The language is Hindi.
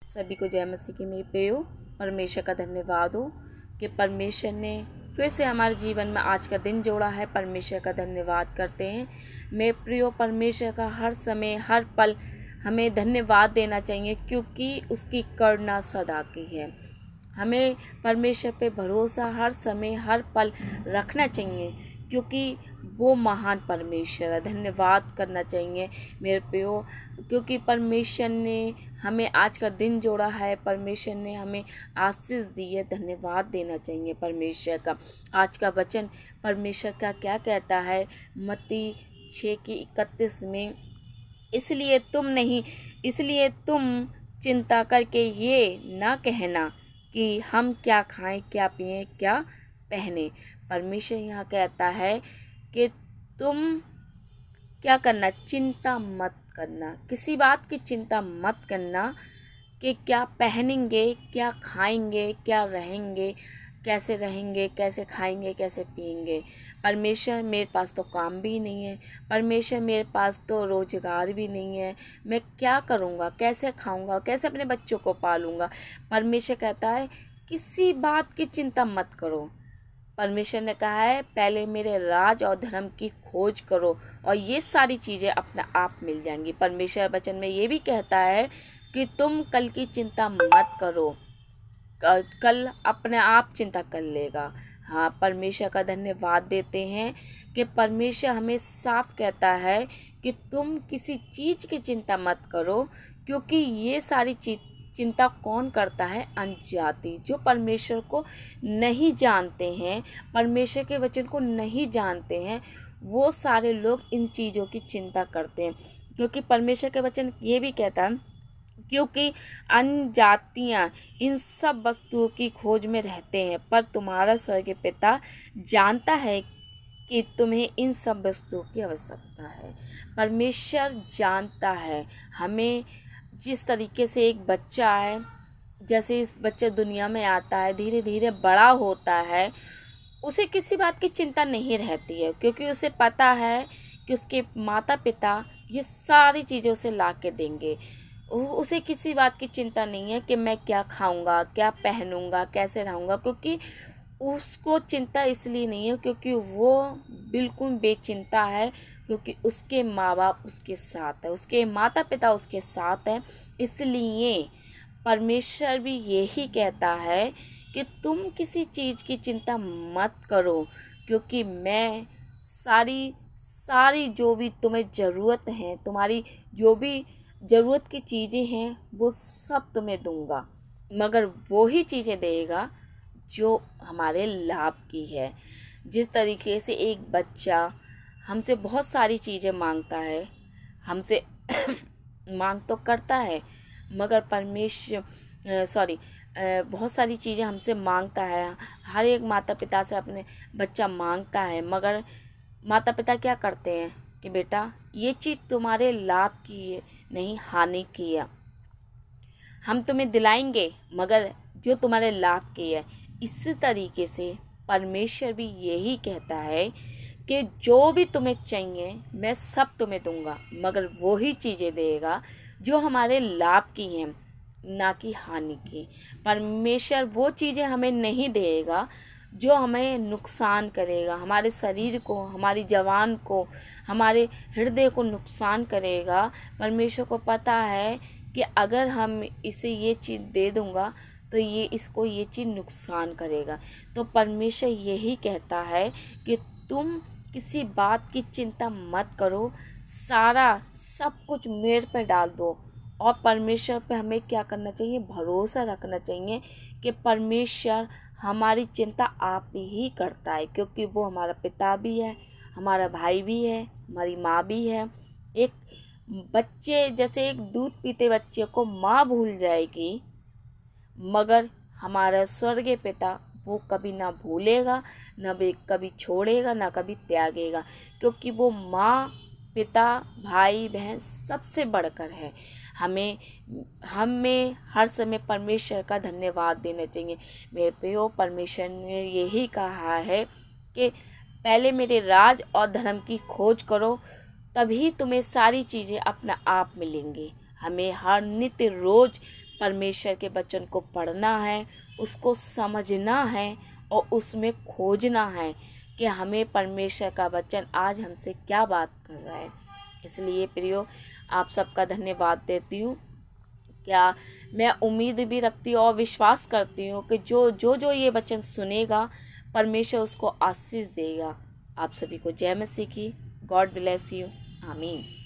सभी को जय मसीह की मेरे प्रियो। परमेश्वर का धन्यवाद हो कि परमेश्वर ने फिर से हमारे जीवन में आज का दिन जोड़ा है। परमेश्वर का धन्यवाद करते हैं मेरे प्रियो। परमेश्वर का हर समय हर पल हमें धन्यवाद देना चाहिए, क्योंकि उसकी करुणा सदा की है। हमें परमेश्वर पे भरोसा हर समय हर पल रखना चाहिए, क्योंकि वो महान परमेश्वर है। धन्यवाद करना चाहिए मेरे प्रियो, क्योंकि परमेश्वर ने हमें आज का दिन जोड़ा है, परमेश्वर ने हमें आशीष दी है। धन्यवाद देना चाहिए परमेश्वर का। आज का वचन परमेश्वर का क्या कहता है मत्ती 6:31 में, इसलिए तुम चिंता करके ये ना कहना कि हम क्या खाएं, क्या पिएं, क्या पहने। परमेश्वर यहाँ कहता है कि तुम क्या करना, चिंता मत करना, किसी बात की चिंता मत करना कि क्या पहनेंगे, क्या खाएंगे, क्या रहेंगे, कैसे खाएंगे, कैसे पिएंगे। परमेश्वर मेरे पास तो काम भी नहीं है, परमेश्वर मेरे पास तो रोजगार भी नहीं है, मैं क्या करूँगा, कैसे खाऊंगा, कैसे अपने बच्चों को पालूंगा। परमेश्वर कहता है किसी बात की चिंता मत करो। परमेश्वर ने कहा है पहले मेरे राज और धर्म की खोज करो और ये सारी चीज़ें अपने आप मिल जाएंगी। परमेश्वर वचन में ये भी कहता है कि तुम कल की चिंता मत करो, कल अपने आप चिंता कर लेगा। हाँ, परमेश्वर का धन्यवाद देते हैं कि परमेश्वर हमें साफ कहता है कि तुम किसी चीज़ की चिंता मत करो, क्योंकि ये सारी चिंता कौन करता है, अनजाति, जो परमेश्वर को नहीं जानते हैं, परमेश्वर के वचन को नहीं जानते हैं, वो सारे लोग इन चीज़ों की चिंता करते हैं। क्योंकि परमेश्वर के वचन ये भी कहता है क्योंकि अनजातियाँ इन सब वस्तुओं की खोज में रहते हैं, पर तुम्हारा स्वर्गीय पिता जानता है कि तुम्हें इन सब वस्तुओं की आवश्यकता है। परमेश्वर जानता है हमें। जिस तरीके से एक बच्चा है, जैसे इस बच्चा दुनिया में आता है, धीरे धीरे बड़ा होता है, उसे किसी बात की चिंता नहीं रहती है, क्योंकि उसे पता है कि उसके माता पिता ये सारी चीज़ें उसे ला के देंगे। उसे किसी बात की चिंता नहीं है कि मैं क्या खाऊंगा, क्या पहनूंगा, कैसे रहूंगा, क्योंकि उसको चिंता इसलिए नहीं है क्योंकि वो बिल्कुल बेचिंता है, क्योंकि उसके माँ बाप उसके साथ है, उसके माता पिता उसके साथ है। इसलिए परमेश्वर भी यही कहता है कि तुम किसी चीज़ की चिंता मत करो, क्योंकि मैं सारी जो भी तुम्हें ज़रूरत है, तुम्हारी जो भी ज़रूरत की चीज़ें हैं, वो सब तुम्हें दूंगा, मगर वो ही चीज़ें देगा जो हमारे लाभ की है। जिस तरीके से एक बच्चा हमसे बहुत सारी चीज़ें मांगता है, हमसे मांग तो करता है, मगर बहुत सारी चीज़ें हमसे मांगता है। हर एक माता पिता से अपने बच्चा मांगता है, मगर माता पिता क्या करते हैं कि बेटा ये चीज़ तुम्हारे लाभ की है, नहीं हानि की है, हम तुम्हें दिलाएंगे मगर जो तुम्हारे लाभ की है। इसी तरीके से परमेश्वर भी यही कहता है कि जो भी तुम्हें चाहिए मैं सब तुम्हें दूंगा, मगर वो ही चीज़ें देगा जो हमारे लाभ की हैं, ना कि हानि की। परमेश्वर वो चीज़ें हमें नहीं देगा जो हमें नुकसान करेगा, हमारे शरीर को, हमारी जवान को, हमारे हृदय को नुकसान करेगा। परमेश्वर को पता है कि अगर हम इसे ये चीज़ दे दूंगा तो ये चीज़ नुकसान करेगा। तो परमेश्वर यही कहता है कि तुम किसी बात की चिंता मत करो, सब कुछ मेरे पे डाल दो। और परमेश्वर पे हमें क्या करना चाहिए, भरोसा रखना चाहिए कि परमेश्वर हमारी चिंता आप ही करता है, क्योंकि वो हमारा पिता भी है, हमारा भाई भी है, हमारी माँ भी है। एक बच्चे जैसे एक दूध पीते बच्चे को माँ भूल जाएगी, मगर हमारा स्वर्गीय पिता वो कभी ना भूलेगा, ना भी कभी छोड़ेगा, ना कभी त्यागेगा, क्योंकि वो माँ, पिता, भाई, बहन सबसे बढ़कर है। हमें हर समय परमेश्वर का धन्यवाद देना चाहिए मेरे प्रियो। परमेश्वर ने यही कहा है कि पहले मेरे राज और धर्म की खोज करो, तभी तुम्हें सारी चीज़ें अपना आप मिलेंगी। हमें हर नित्य रोज परमेश्वर के वचन को पढ़ना है, उसको समझना है और उसमें खोजना है कि हमें परमेश्वर का वचन आज हमसे क्या बात कर रहा है। इसलिए प्रियो, आप सबका धन्यवाद देती हूँ। क्या मैं उम्मीद भी रखती हूँ और विश्वास करती हूँ कि जो ये वचन सुनेगा परमेश्वर उसको आशीष देगा। आप सभी को जय मसीह की। God bless you. आमीन।